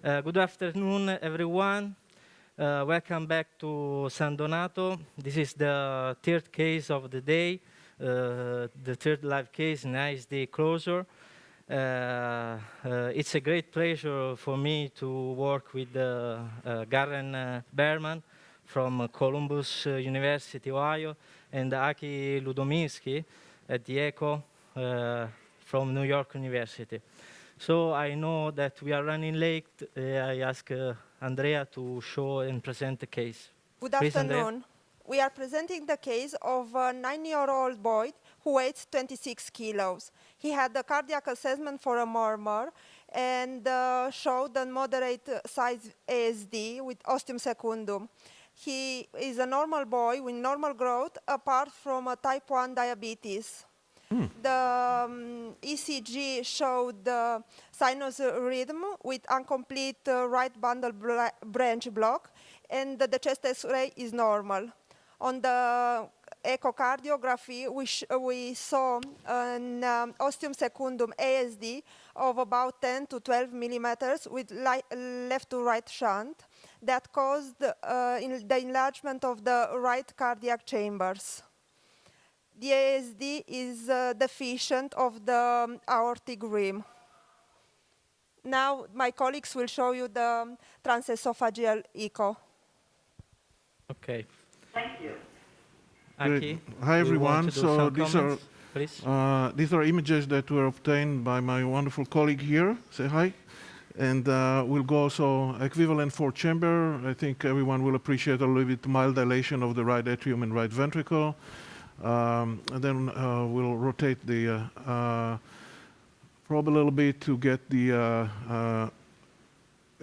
Good afternoon, everyone. Welcome back to San Donato. This is the third case of the day, the third live case in ISD closure. It's a great pleasure for me to work with Garen Berman from Columbus University, Ohio, and Aki Ludominski at the ECHO from New York University. So I know that we are running late. I ask Andrea to show and present the case. Good Please, afternoon. Andrea. We are presenting the case of a 9-year-old boy who weighs 26 kilos. He had a cardiac assessment for a murmur and showed a moderate size ASD with ostium secundum. He is a normal boy with normal growth apart from a type 1 diabetes. The ECG showed sinus rhythm with incomplete right bundle branch block, and the chest X-ray is normal. On the echocardiography, we saw an ostium secundum ASD of about 10 to 12 millimeters with left to right shunt that caused the enlargement of the right cardiac chambers. The ASD is deficient of the aortic rim. Now my colleagues will show you the transesophageal echo. Okay. Thank you. Aki, Hi do you want everyone. to do So some these comments, please? these are images that were obtained by my wonderful colleague here. Say hi. And we'll go also equivalent for chamber. I think everyone will appreciate a little bit mild dilation of the right atrium and right ventricle. And then we'll rotate the probe a little bit to get the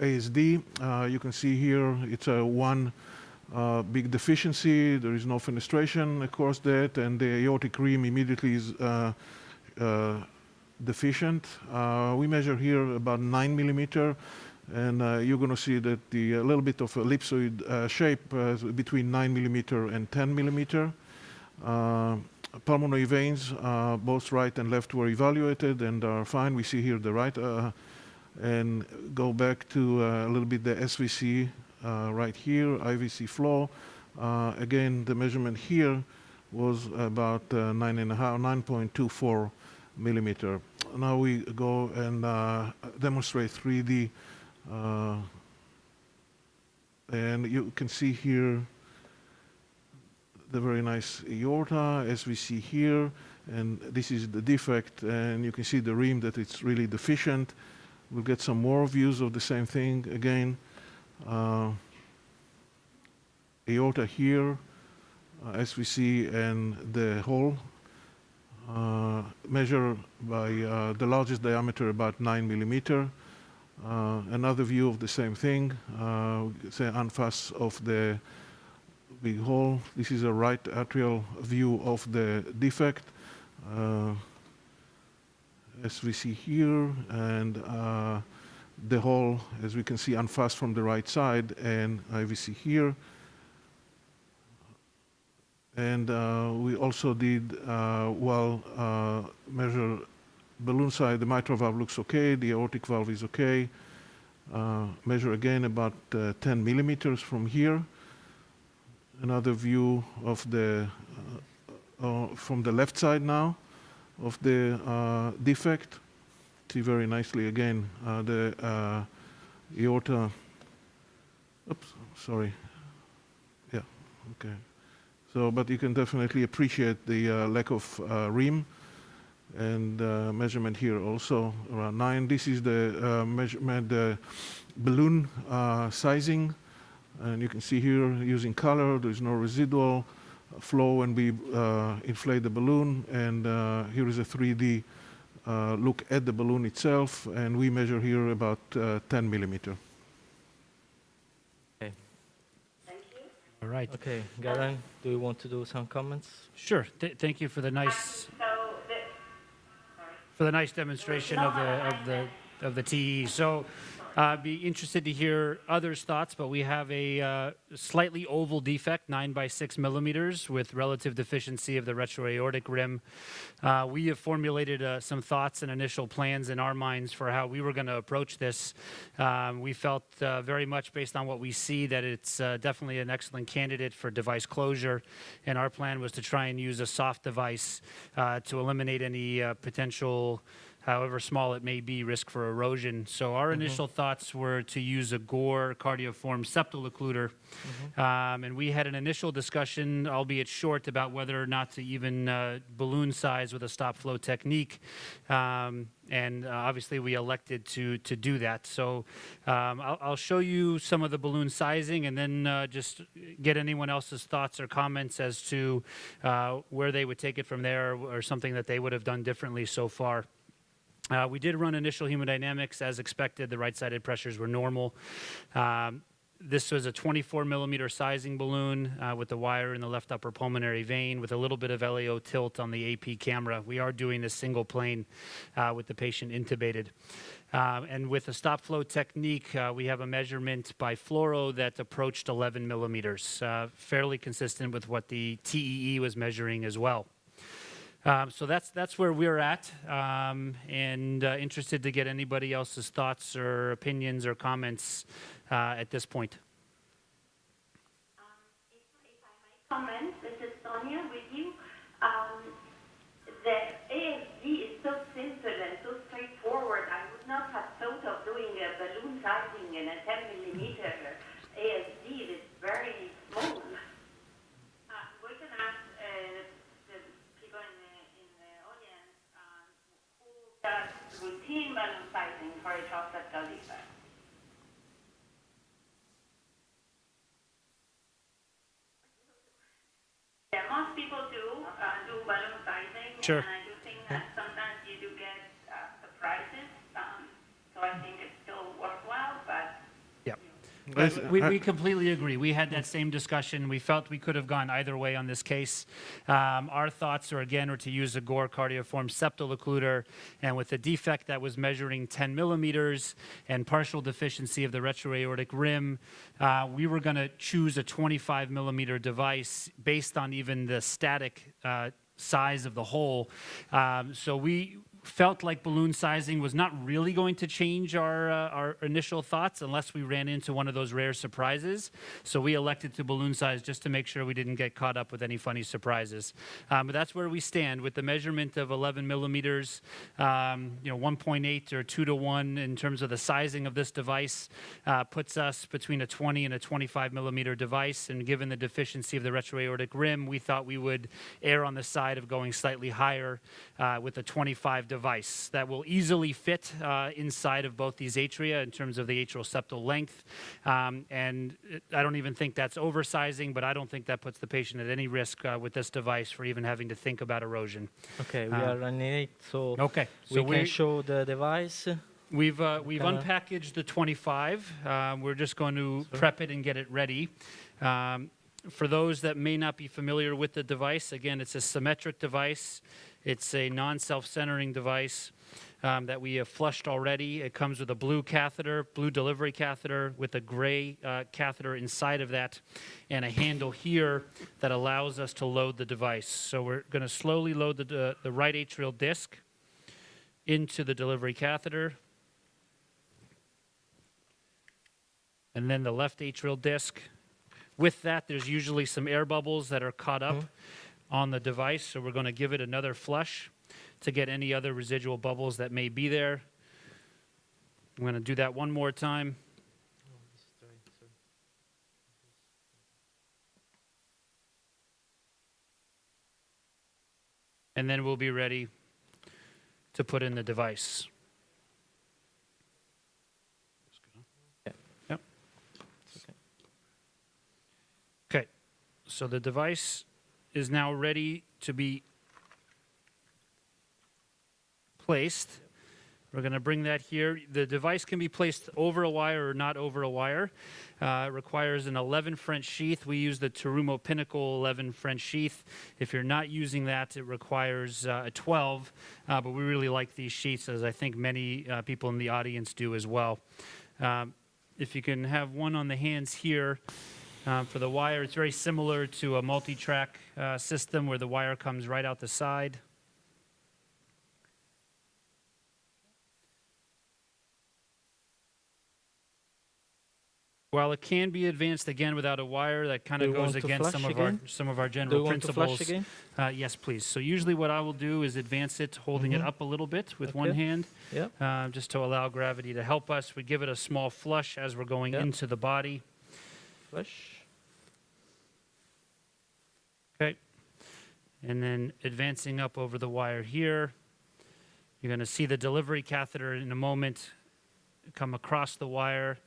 ASD. You can see here it's a one big deficiency. There is no fenestration across that, and the aortic rim immediately is deficient. We measure here about 9 millimeter, and you're going to see that the a little bit of ellipsoid shape between 9 millimeter and 10 millimeter. Pulmonary veins, both right and left, were evaluated and are fine. We see here the right, and go back to a little bit the SVC right here, IVC flow. Again, the measurement here was about 9.24 millimeter. Now we go and demonstrate 3D, and you can see here the very nice aorta, as we see here, and this is the defect, and you can see the rim that it's really deficient. We'll get some more views of the same thing again. Aorta here, as we see, and the hole measured by the largest diameter about 9 millimeter. Another view of the same thing, say anfas of the big hole. This is a right atrial view of the defect, as we see here, and the hole, as we can see, unfast from the right side, and IVC here. And we also did, measure balloon side. The mitral valve looks okay, the aortic valve is okay. Measure again about 10 millimeters from here. Another view of the from the left side now of the defect. See very nicely again the aorta. Oops, sorry. Yeah, okay. So, but you can definitely appreciate the lack of rim, and measurement here also around 9. This is the measurement, the balloon sizing. And you can see here, using color, there's no residual flow when we inflate the balloon. And here is a 3D look at the balloon itself. And we measure here about 10 millimeter. Okay. Thank you. All right. Okay, Garen, do you want to do some comments? Sure. Thank you for the nice demonstration of the TE. So Be interested to hear others' thoughts, but we have a slightly oval defect, 9 by 6 millimeters, with relative deficiency of the retroaortic rim. We have formulated some thoughts and initial plans in our minds for how we were going to approach this. We felt very much based on what we see that it's definitely an excellent candidate for device closure, and our plan was to try and use a soft device to eliminate any potential, however small it may be, risk for erosion. So our initial thoughts were to use a Gore cardioform septal occluder. And we had an initial discussion, albeit short, about whether or not to even balloon size with a stop flow technique. And obviously we elected to do that. So I'll show you some of the balloon sizing and then just get anyone else's thoughts or comments as to where they would take it from there, or something that they would have done differently so far. We did run initial hemodynamics as expected. The right-sided pressures were normal. This was a 24 millimeter sizing balloon with the wire in the left upper pulmonary vein with a little bit of LAO tilt on the AP camera. We are doing this single plane with the patient intubated. And with the stop flow technique, we have a measurement by fluoro that approached 11 millimeters, fairly consistent with what the TEE was measuring as well. So that's where we're at, and interested to get anybody else's thoughts or opinions or comments at this point. If I may comment, this is Sonia with you. The ASD is so simple and so straightforward. I would not have thought of doing a balloon sizing in a 10 millimeter ASD. It's very small. We can ask the people in the audience who does routine balloon sizing for a septal defect. Yeah, most people do balloon sizing, Sure. and I do think that sometimes you do get surprises. So I think it's still worthwhile, but We completely agree. We had that same discussion. We felt we could have gone either way on this case. Our thoughts are to use a Gore cardioform septal occluder, and with a defect that was measuring 10 millimeters and partial deficiency of the retroaortic rim, we were going to choose a 25 millimeter device based on even the static size of the hole. So we felt like balloon sizing was not really going to change our initial thoughts unless we ran into one of those rare surprises. So we elected to balloon size just to make sure we didn't get caught up with any funny surprises. But that's where we stand with the measurement of 11 millimeters, 1.8 or 2 to 1 in terms of the sizing of this device, puts us between a 20 and a 25 millimeter device. And given the deficiency of the retroaortic rim, we thought we would err on the side of going slightly higher with a 25 device that will easily fit inside of both these atria in terms of the atrial septal length. And I don't even think that's oversizing, but I don't think that puts the patient at any risk with this device for even having to think about erosion. Okay, we are running it, so Okay, we can show the device. We've unpackaged the 25. We're just going to prep it and get it ready. For those that may not be familiar with the device, again, it's a symmetric device. It's a non-self-centering device that we have flushed already. It comes with a blue catheter, blue delivery catheter with a gray catheter inside of that, and a handle here that allows us to load the device. So we're going to slowly load the right atrial disc into the delivery catheter, and then the left atrial disc. With that, there's usually some air bubbles that are caught up on the device, so we're going to give it another flush to get any other residual bubbles that may be there. I'm going to do that one more time. And then we'll be ready to put in the device. Yep. Okay, so the device is now ready to be placed. We're going to bring that here. The device can be placed over a wire or not over a wire. It requires an 11 French sheath. We use the Terumo Pinnacle 11 French sheath. If you're not using that, it requires a 12, but we really like these sheaths, as I think many people in the audience do as well. If you can have one on the hands here for the wire, it's very similar to a multi-track system where the wire comes right out the side. While it can be advanced again without a wire, that kind Do of you goes want to against flash some of our Do general you want to flash principles. again? Yes, please. So usually what I will do is advance it, holding it up a little bit with one Okay. hand, Yeah. just to allow gravity to help us. We give it a small flush as we're going Yeah. into the body. Flash. Okay. And then advancing up over the wire here. You're going to see the delivery catheter in a moment come across the wire,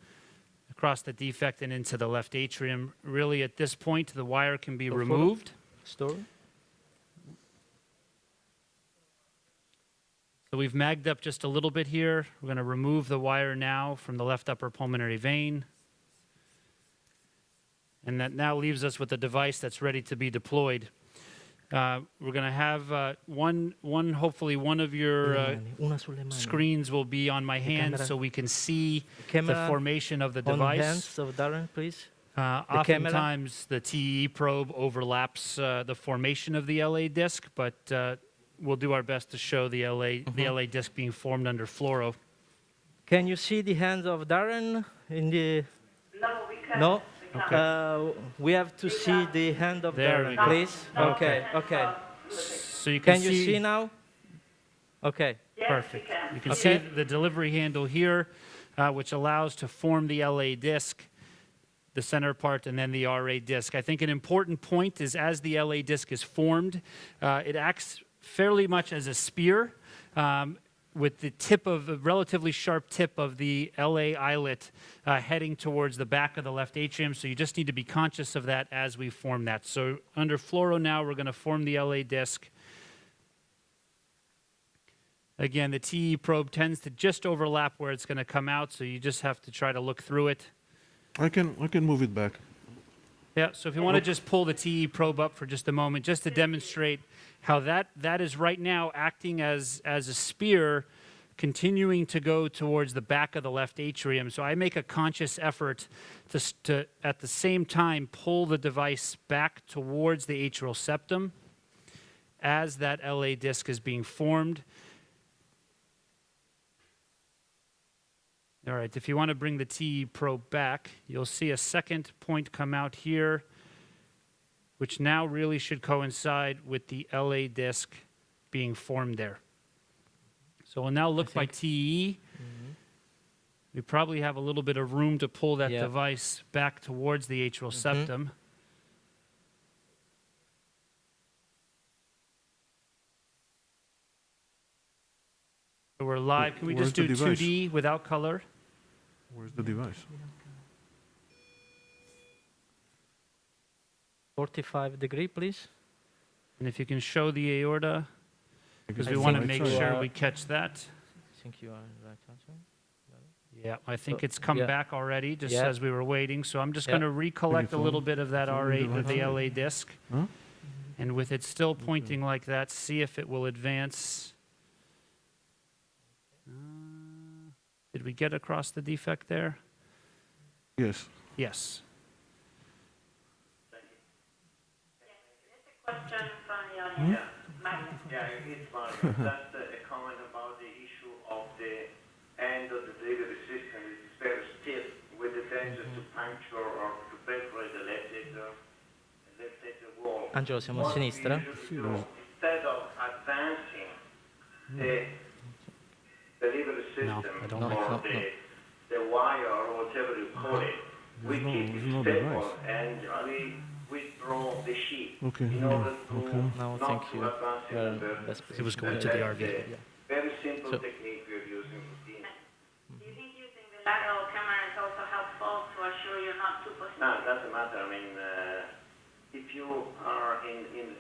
across the defect and into the left atrium. Really, at this point, the wire can be Go forward. removed. Store. So we've magged up just a little bit here. We're going to remove the wire now from the left upper pulmonary vein. And that now leaves us with a device that's ready to be deployed. We're going to have hopefully one of your Una sulle mani. screens will be on my hand camera. so we can see the Camera formation of the on device. hands of Darren, please. camera. Oftentimes, the TE probe overlaps the formation of the LA disc, but we'll do our best to show the LA disc being formed under fluoro. Can you see the hands of Darren in the? No, we can't. No. We can't. We have to see the hand of There we Darren, go. please. Okay. Okay. So you Can you see now? Okay. Yes, Perfect. we can. You can Okay. see the delivery handle here, which allows to form the LA disc, the center part, and then the RA disc. I think an important point is as the LA disc is formed, it acts fairly much as a spear with the tip of a relatively sharp tip of the LA eyelet heading towards the back of the left atrium. So you just need to be conscious of that as we form that. So under fluoro now, we're going to form the LA disc. Again, the TE probe tends to just overlap where it's going to come out, so you just have to try to look through it. I can move it back. Yeah, so if you want to just pull the TE probe up for just a moment, just to demonstrate how that is right now acting as a spear, continuing to go towards the back of the left atrium. So I make a conscious effort to at the same time, pull the device back towards the atrial septum as that LA disc is being formed. All right, if you want to bring the TE probe back, you'll see a second point come out here, which now really should coincide with the LA disc being formed there. So we'll now look by TE. We probably have a little bit of room to pull that device back towards the atrial septum. So we're live. Can we Where's just do the device? 2D without color? Where's the device? 45-degree, please. And if you can show the aorta, because I we want to think make you sure are- we catch that. I think you are right answer. Yeah, I think So, it's come yeah. back already, just Yeah. as we were waiting. So I'm just Yeah. going to recollect a Maybe little phone- bit of that phone RA, device. the LA disc. Huh? And with it still pointing like that, see if it will advance. Did we get across the defect there? Yes. Yes. Question from Yanni. Yeah, it's Mario. Just a comment about the issue of the end of the delivery system. It is very stiff with the danger to puncture or to perforate the left atrial wall. Angelo, siamo a What we sinistra. usually do, instead of advancing the delivery No, system I don't or like that. the wire or whatever you call it, we keep there's it no stable device. and we withdraw the sheet Okay, in yeah, order to okay. No, not thank to you. advance You are in the best It was going to That's the RV. a very simple So- technique we're using. Do you think using the lateral camera is also helpful to assure you're not too No, posterior? it doesn't matter. I mean, if you are in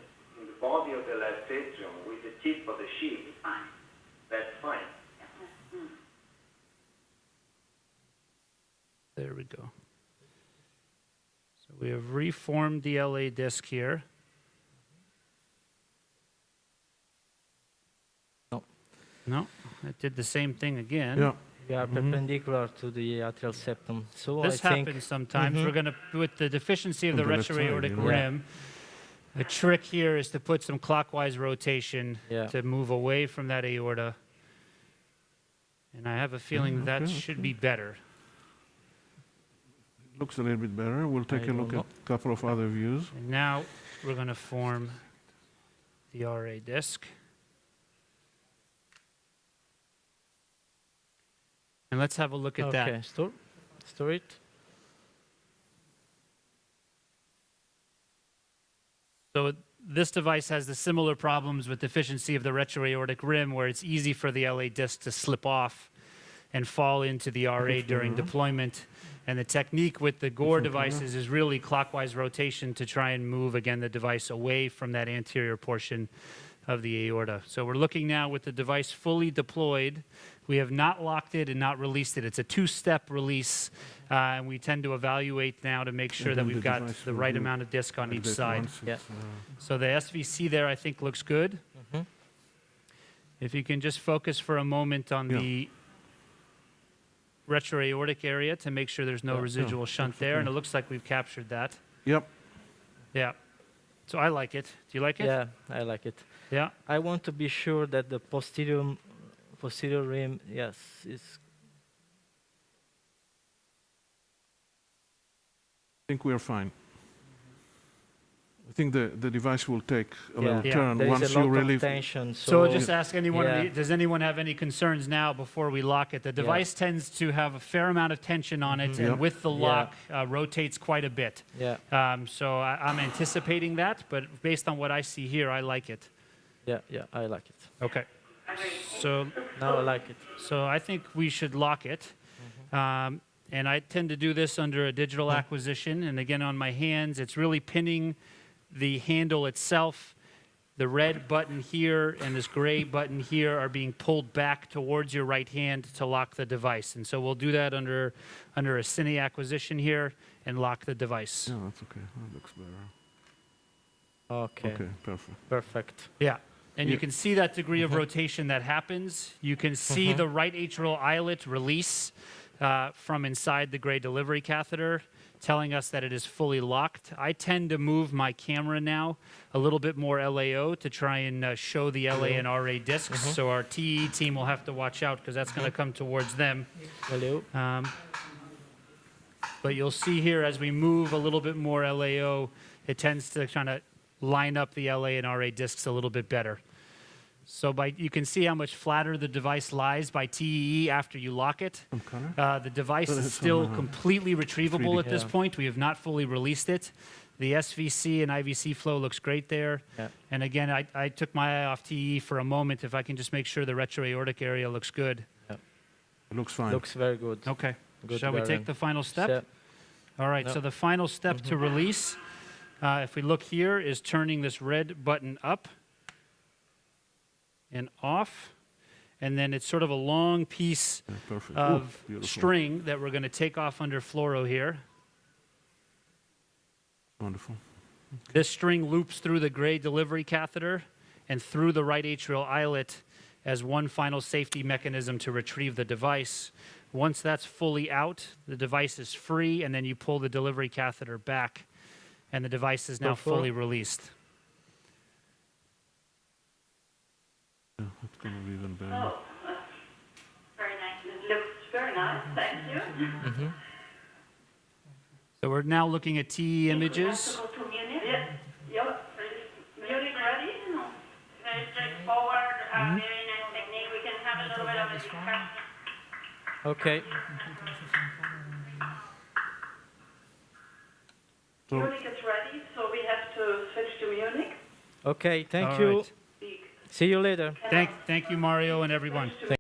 the body of the left atrium with the tip of the sheet, It's fine. that's fine. There we go. So we have reformed the LA disc here. No. No, it did the same thing again. Yeah. We are perpendicular to the atrial septum. So This I think happens sometimes. We're going to, with the deficiency of On the the left side, retroaortic you know. rim, the trick here is to put some clockwise rotation Yeah. to move away from that aorta. And I have a feeling that okay, should okay. be better. Looks a little bit better. We'll take I a look don't at a couple of other views. And now we're going to form the RA disc. And let's have a look at okay, that. store it. So this device has the similar problems with deficiency of the retroaortic rim, where it's easy for the LA disc to slip off and fall into the RA during deployment. And the technique with the Gore devices is really clockwise rotation to try and move, again, the device away from that anterior portion of the aorta. So we're looking now with the device fully deployed. We have not locked it and not released it. It's a two-step release, and we tend to evaluate now to make sure And that then we've the got device the will right do amount of disc on like each that side. once Yeah. it's, So the SVC there, I think, looks good. If you can just focus for a moment on Yeah. the retroaortic area to make sure there's no Yeah. residual shunt there, and it looks like we've captured that. Yep. Yeah. So I like it. Do you like it? Yeah, I like it. Yeah. I want to be sure that the posterior rim, yes, is I think we're fine. I think the device will take a little Yeah. turn there once is a you lot really. of tension. So I'll just ask anyone, Yeah. does anyone have any concerns now before we lock it? The device tends to have a fair amount of tension on it, and Yep. with the Yeah. lock, rotates quite a bit. Yeah, So I'm anticipating that, but based on what I see here, I like it. yeah, I like it. Okay. So Now I like it. So I think we should lock it. And I tend to do this under a digital acquisition. And again, on my hands, it's really pinning the handle itself. The red button here and this gray button here are being pulled back towards your right hand to lock the device. And so we'll do that under a cine acquisition here and lock the device. Yeah, that's okay. That looks better. Okay, Okay, perfect. perfect. Yeah. And you Yeah. can see that degree of rotation that happens. You can see the right atrial islet release from inside the gray delivery catheter, telling us that it is fully locked. I tend to move my camera now a little bit more LAO to try and show the LA and RA discs. So our TE team will have to watch out because that's going to come towards them. Hello. But you'll see here as we move a little bit more LAO, it tends to kind of line up the LA and RA discs a little bit better. So you can see how much flatter the device lies by TEE after you lock it. The device is still completely retrievable at this point. We have not fully released it. The SVC and IVC flow looks great there. Yeah. And again, I took my eye off TE for a moment. If I can just make sure the retroaortic area looks good. It looks fine. Looks very good. Okay. Good, Shall we Darren. take the final step? Yeah. All right, so the final step to release, if we look here, is turning this red button up and off. And then it's sort of a long piece Perfect. of Ooh, beautiful. string that we're going to take off under fluoro here. Wonderful. This string loops through the gray delivery catheter and through the right atrial islet as one final safety mechanism to retrieve the device. Once that's fully out, the device is free, and then you pull the delivery catheter back, and the device is now fully released. Yeah, it's going to be even better. Oh, that's very nice. It looks very nice. Thank you. So we're now looking at TE images. We have to go to Munich. Yep. Munich ready? Very straightforward, very nice technique. We can have a little bit of a discussion. Okay. So- Munich is ready, so we have to switch to Munich. Okay, thank All you. right. See you later. Thank you, Mario, and everyone.